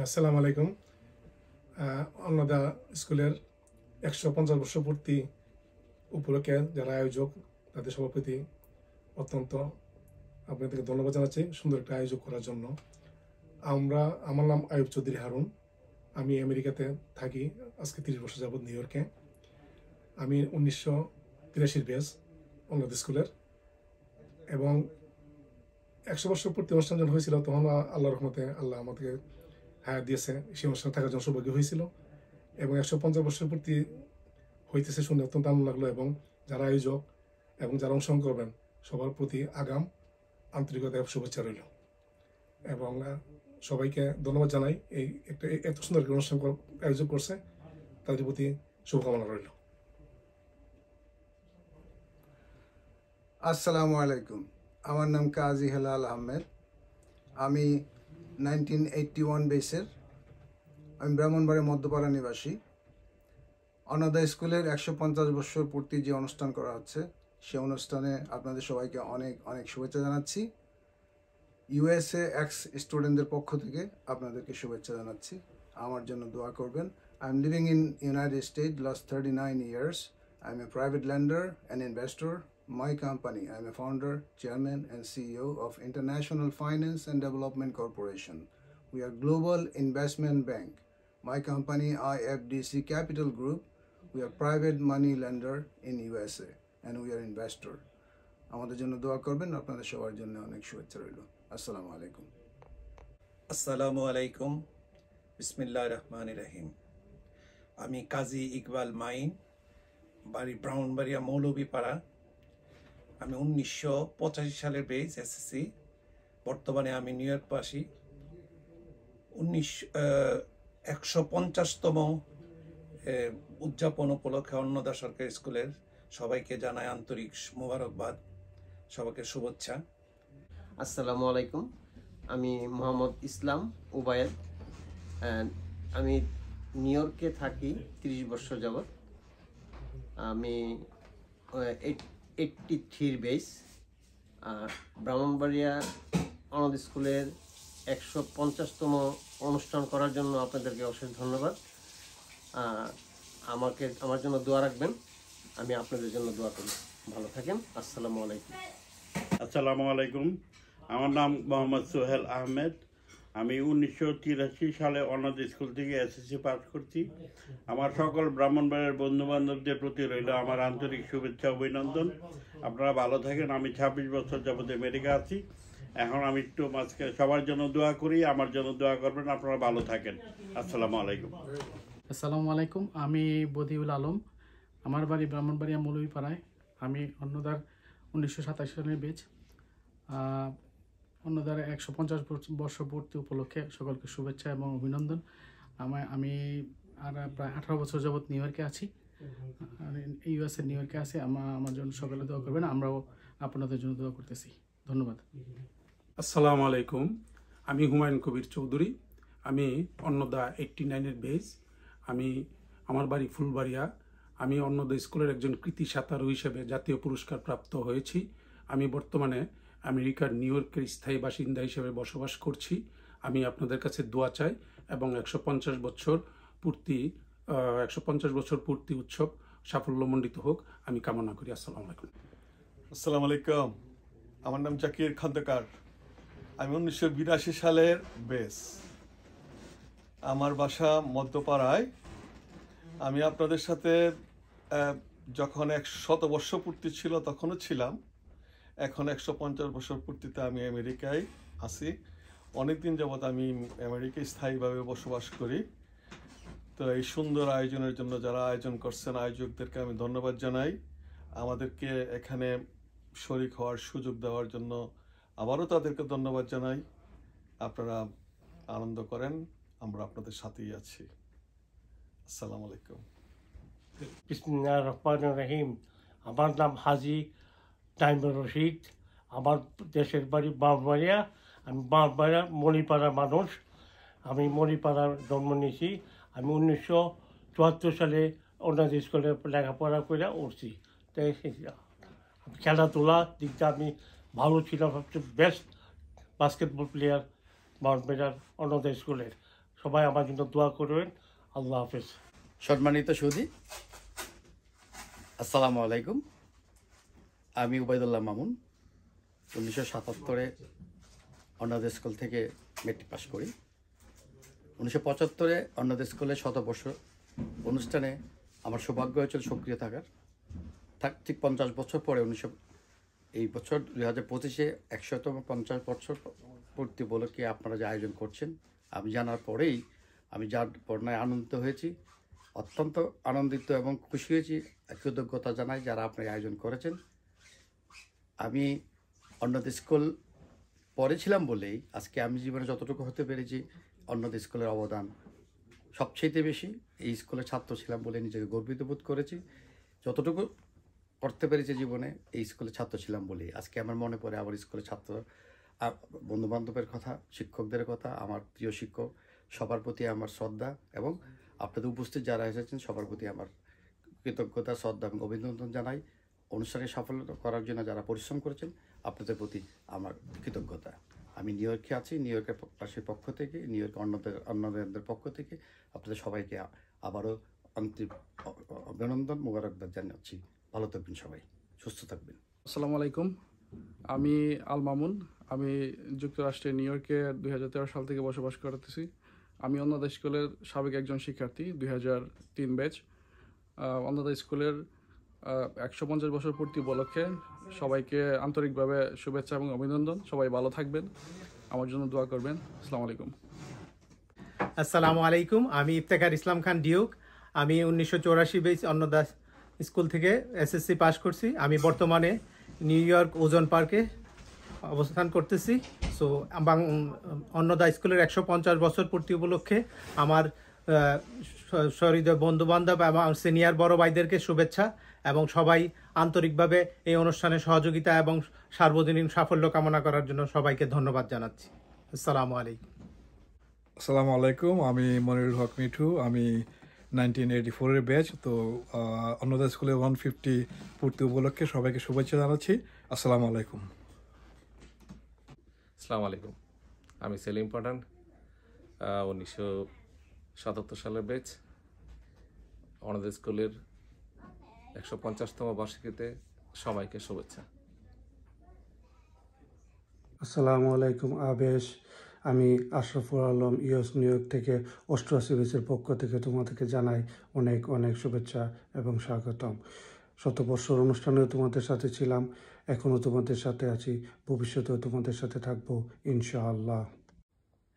আসসালামু আলাইকুম। অন্নদা স্কুলের 150 বর্ষ পূর্তি উপলক্ষে যারা আয়োজক তাদের সবার প্রতি অত্যন্ত আপনাদেরকে ধন্যবাদ জানাচ্ছি সুন্দর একটা আয়োজন করার জন্য। আমার নাম আয়ুব চৌধুরী হারুন। আমি আমেরিকাতে থাকি আজকে 30 বছর যাবৎ নিউ ইয়র্কে। আমি 1983 ব্যাচ অন্নদা স্কুলের, এবং 100 বছর পূর্তি অনুষ্ঠান যখন হয়েছিল তখন আল্লাহর রহমতে আল্লাহ আমাদেরকে হায়াত দিয়েছে, সেই অনুষ্ঠানে থাকার জন্য সৌভাগ্য হয়েছিল। এবং 150 বছর পূর্তি হইতেছে শুনে অত্যন্ত আনন্দ লাগলো, এবং যারা আয়োজক এবং যারা অংশগ্রহণ করবেন সবার প্রতি আগাম আন্তরিকতা শুভেচ্ছা রইল, এবং সবাইকে ধন্যবাদ জানাই। এই একটা এত সুন্দর একটা অনুষ্ঠান আয়োজন করছে, তাদের প্রতি শুভকামনা রইল। আসসালামু আলাইকুম। আমার নাম কাজী হেলাল আহমেদ। আমি 1981 বেসের। আমি ব্রাহ্মণবাড়িয়া মধ্যপাড়া নিবাসী। অন্নদা স্কুলের 150 বছর পূর্তি যে অনুষ্ঠান করা হচ্ছে সে অনুষ্ঠানে আপনাদের সবাইকে অনেক অনেক শুভেচ্ছা জানাচ্ছি। ইউএসএ এক্স স্টুডেন্টদের পক্ষ থেকে আপনাদেরকে শুভেচ্ছা জানাচ্ছি। আমার জন্য দোয়া করবেন। I am living in United states last 39 years. I am a private lender and investor. My company, I am a founder, chairman, and CEO of International Finance and Development Corporation. We are global investment bank. My company, IFDC Capital Group, we are private money lender in USA, and we are investor. আমাদের জন্য দোয়া করবেন। আপনাদের সবার জন্য অনেক শুভেচ্ছা রইল। আসসালামু আলাইকুম। আসসালামু আলাইকুম। বিসমিল্লাহির রহমানির রহিম। আমি কাজী ইকবাল মাইন, বাড়ি ব্রাহ্মণবাড়িয়া মৌলভীপাড়া। আমি 1985 সালের বেজ এসএসসি। বর্তমানে আমি নিউ ইয়র্কবাসী। 150তম উদযাপন উপলক্ষে অন্নদা সরকারি স্কুলের সবাইকে জানাই আন্তরিক মোবারকবাদ, সবাইকে শুভেচ্ছা। আসসালামু আলাইকুম। আমি মোহাম্মদ ইসলাম উবায়েদ। আমি নিউ ইয়র্কে থাকি 30 বছর যাবৎ। আমি 83 বেস। ব্রাহ্মণবাড়িয়া অন্নদা স্কুলের 150তম অনুষ্ঠান করার জন্য আপনাদেরকে অশেষ ধন্যবাদ। আমার জন্য দোয়া রাখবেন। আমি আপনাদের জন্য দোয়া করি। ভালো থাকেন। আসসালামু আলাইকুম। আসসালামু আলাইকুম। আমার নাম মোহাম্মদ সোহেল আহমেদ। আমি 1983 সালে অন্নদা স্কুল থেকে এসএসসি পাস করছি। আমার সকল ব্রাহ্মণবাড়িয়ার বন্ধুবান্ধবদের প্রতি রইল আমার আন্তরিক শুভেচ্ছা অভিনন্দন। আপনারা ভালো থাকেন। আমি 26 বছর যাবত আমেরিকা আছি। এখন আমি একটু মাঝখানে সবার জন্য দোয়া করি, আমার জন্য দোয়া করবেন। আপনারা ভালো থাকেন। আসসালামু আলাইকুম। আসসালামু আলাইকুম। আমি বদিউল আলম। আমার বাড়ি ব্রাহ্মণবাড়িয়া মৌলভীপাড়ায়। আমি অন্নদার 1987 সালের বেচ। অন্নদার 150 বর্ষ পূর্তি উপলক্ষে সকলকে শুভেচ্ছা এবং অভিনন্দন। আমি প্রায় 18 বছর যাবৎ নিউ ইয়র্কে আছি, ইউএসএ নিউ ইয়র্কে আছি। আমার জন্য সকলে দোয়া করবেন, আমরাও আপনাদের জন্য দোয়া করতেছি। ধন্যবাদ। আসসালামু আলাইকুম। আমি হুমায়ুন কবির চৌধুরী। আমি অন্নদা 89-এর বেজ। আমার বাড়ি ফুলবাড়িয়া। আমি অন্নদা স্কুলের একজন কৃতি সাঁতারু হিসেবে জাতীয় পুরস্কার প্রাপ্ত হয়েছি। আমি বর্তমানে আমেরিকার নিউ ইয়র্কের স্থায়ী বাসিন্দা হিসেবে বসবাস করছি। আমি আপনাদের কাছে দোয়া চাই এবং 150 বছর পূর্তি উৎসব সাফল্যমণ্ডিত হোক আমি কামনা করি। আসসালামু আলাইকুম। আসসালামু আলাইকুম। আমার নাম জাকির খন্দকার। আমি 1982 সালের বেস। আমার বাসা মধ্যপাড়ায়। আমি আপনাদের সাথে যখন 100 বর্ষ পূর্তি ছিল তখনও ছিলাম। এখন 150 বছর পূর্তিতে আমি আমেরিকায় আছি। অনেকদিন যাবৎ আমি আমেরিকায় স্থায়ীভাবে বসবাস করি। তো এই সুন্দর আয়োজনের জন্য যারা আয়োজন করছেন আয়োজকদেরকে আমি ধন্যবাদ জানাই। আমাদেরকে এখানে শরীক হওয়ার সুযোগ দেওয়ার জন্য আবারও তাদেরকে ধন্যবাদ জানাই। আপনারা আনন্দ করেন, আমরা আপনাদের সাথেই আছি। আসসালামু আলাইকুম। বিসমিল্লাহির রহমানির রহিম। আমার নাম হাজী তাইমুর রশিদ। আমার দেশের বাড়ি ব্রাহ্মণবাড়িয়া। আমি ব্রাহ্মণবাড়িয়া মণিপাড়ার মানুষ। আমি মণিপাড়ার জন্ম নিয়েছি। আমি 1974 সালে অন্নদা স্কুলে লেখাপড়া করে উঠছি। তাই খেলাধুলা দিকটা আমি ভালো ছিলাম, সবচেয়ে বেস্ট বাস্কেটবল প্লেয়ার ব্রাহ্মণবাড়িয়ার অন্নদা স্কুলের। সবাই আমার জন্য দোয়া করবেন। আল্লাহ হাফেজ। সম্মানিত সুধী, আসসালামু আলাইকুম। আমি উবাইদুল্লাহ মামুন 1977-এ অন্নদা স্কুল থেকে মেট্রিক পাস করি। 1975-এ অন্নদা স্কুলের শতবর্ষ অনুষ্ঠানে আমার সৌভাগ্য হয়েছিল সক্রিয় থাকার। ঠিক 50 বছর পরে এই বছর 2025-এ 100তম 50 বছর পূর্তি উপলক্ষে আপনারা যে আয়োজন করছেন, আমি জানার পরেই আমি যার বর্ণায় আনন্দিত হয়েছি, অত্যন্ত আনন্দিত এবং খুশি হয়েছি। কৃতজ্ঞতা জানাই যারা আপনার আয়োজন করেছেন। আমি অন্নদা স্কুল পড়েছিলাম বলেই আজকে আমি জীবনে যতটুকু হতে পেরেছি, অন্নদা স্কুলের অবদান সবচেয়ে বেশি। এই স্কুলের ছাত্র ছিলাম বলে নিজেকে গর্বিত বোধ করেছি। যতটুকু করতে পেরেছি জীবনে এই স্কুলের ছাত্র ছিলাম বলেই আজকে আমার মনে পড়ে আমার স্কুলের ছাত্র, বন্ধুবান্ধবের কথা, শিক্ষকদের কথা, আমার প্রিয় শিক্ষক সবার প্রতি আমার শ্রদ্ধা এবং আপনাদের উপস্থিত যারা এসেছেন সবার প্রতি আমার কৃতজ্ঞতা, শ্রদ্ধা এবং অভিনন্দন জানাই। অনুষ্ঠানে সাফল্য করার জন্য যারা পরিশ্রম করেছেন আপনাদের প্রতি আমার কৃতজ্ঞতা। আমি নিউ ইয়র্কে আছি, নিউ ইয়র্কের পাশের পক্ষ থেকে, নিউ ইয়র্ক অন্যদের পক্ষ থেকে আপনাদের সবাইকে আবারও আন্তরিক অভিনন্দন, মোবারকবাদ জানাচ্ছি। ভালো থাকবেন সবাই, সুস্থ থাকবেন। আসসালামু আলাইকুম। আমি আল মামুন। আমি যুক্তরাষ্ট্রের নিউ ইয়র্কে 2013 সাল থেকে বসবাস করতেছি। আমি অন্নদা স্কুলের সাবেক একজন শিক্ষার্থী, 2003 ব্যাচ। অন্নদা স্কুলের 150 বছর পূর্তি উপলক্ষে সবাইকে আন্তরিকভাবে শুভেচ্ছা এবং অভিনন্দন। সবাই ভালো থাকবেন, আমার জন্য দোয়া করবেন। আসসালামু আলাইকুম। আসসালামু আলাইকুম। আমি ইফতেখার ইসলাম খান ডিউক। আমি 1984 ব্যাচ অন্নদা স্কুল থেকে এসএসসি পাস করছি। আমি বর্তমানে নিউ ইয়র্ক ওজন পার্কে অবস্থান করতেছি। সো অন্নদা স্কুলের 150 বছর পূর্তি উপলক্ষে আমার সহৃদয় বন্ধুবান্ধব এবং সিনিয়র বড় ভাইদেরকে শুভেচ্ছা এবং সবাই আন্তরিকভাবে এই অনুষ্ঠানে সহযোগিতা এবং সার্বজনীন সাফল্য কামনা করার জন্য সবাইকে ধন্যবাদ জানাচ্ছি। আসসালামু আলাইকুম। আসসালামু আলাইকুম। আমি মনিরুল হক মিঠু। আমি 1984-এর ব্যাচ। তো অন্নদা স্কুলে 150 পূর্তি উপলক্ষে সবাইকে শুভেচ্ছা জানাচ্ছি। আসসালামু আলাইকুম। আসসালামু আলাইকুম। আমি সেলিম পাঠান, 1977 সালের ব্যাচ। অন্নদা স্কুলের 150তম বার্ষিকীতে সবাইকে শুভেচ্ছা। আসসালামু আলাইকুম। আবেশ। আমি Ashraful Alam, US new York থেকে 88 ব্যাচের পক্ষ থেকে তোমাদেরকে জানাই অনেক অনেক শুভেচ্ছা এবং স্বাগতম। শতবর্ষর অনুষ্ঠানেও তোমাদের সাথে ছিলাম, এখনও তোমাদের সাথে আছি, ভবিষ্যতেও তোমাদের সাথে থাকবো ইনশাআল্লাহ।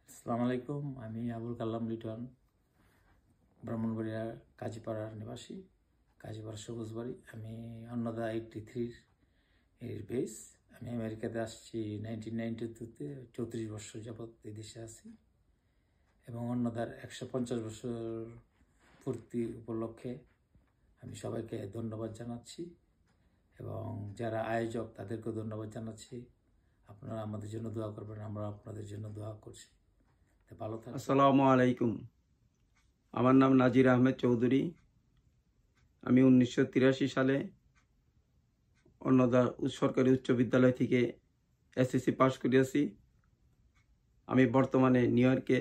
আসসালামু আলাইকুম। আমি আবুল কালাম লিটন, ব্রাহ্মণবাড়িয়া কাজীপাড়ার নিবাসী, কাজীপাড়া সবুজবাড়ি। আমি অন্নদা 83 এর বেস। আমি আমেরিকাতে আসছি 1992-তে, 34 বছর যাবৎ এই দেশে আছি এবং অন্নদার 150 বছর পূর্তি উপলক্ষে আমি সবাইকে ধন্যবাদ জানাচ্ছি এবং যারা আয়োজক তাদেরকেও ধন্যবাদ জানাচ্ছি। আপনারা আমাদের জন্য দোয়া করবেন, আমরা আপনাদের জন্য দোয়া করছি। ভালো থাকবেন। আসসালামু আলাইকুম। আমার নাম নাজির আহমেদ চৌধুরী। আমি 1983 সালে অন্নদা সরকারি উচ্চ বিদ্যালয় থেকে এসএসসি পাস করিয়াছি। আমি বর্তমানে নিউ ইয়র্কে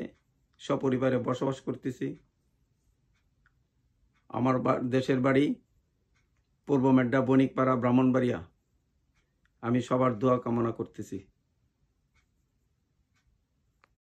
সপরিবারে বসবাস করতেছি। আমার দেশের বাড়ি পূর্ব মেড্ডা বণিকপাড়া ব্রাহ্মণবাড়িয়া। আমি সবার দোয়া কামনা করতেছি।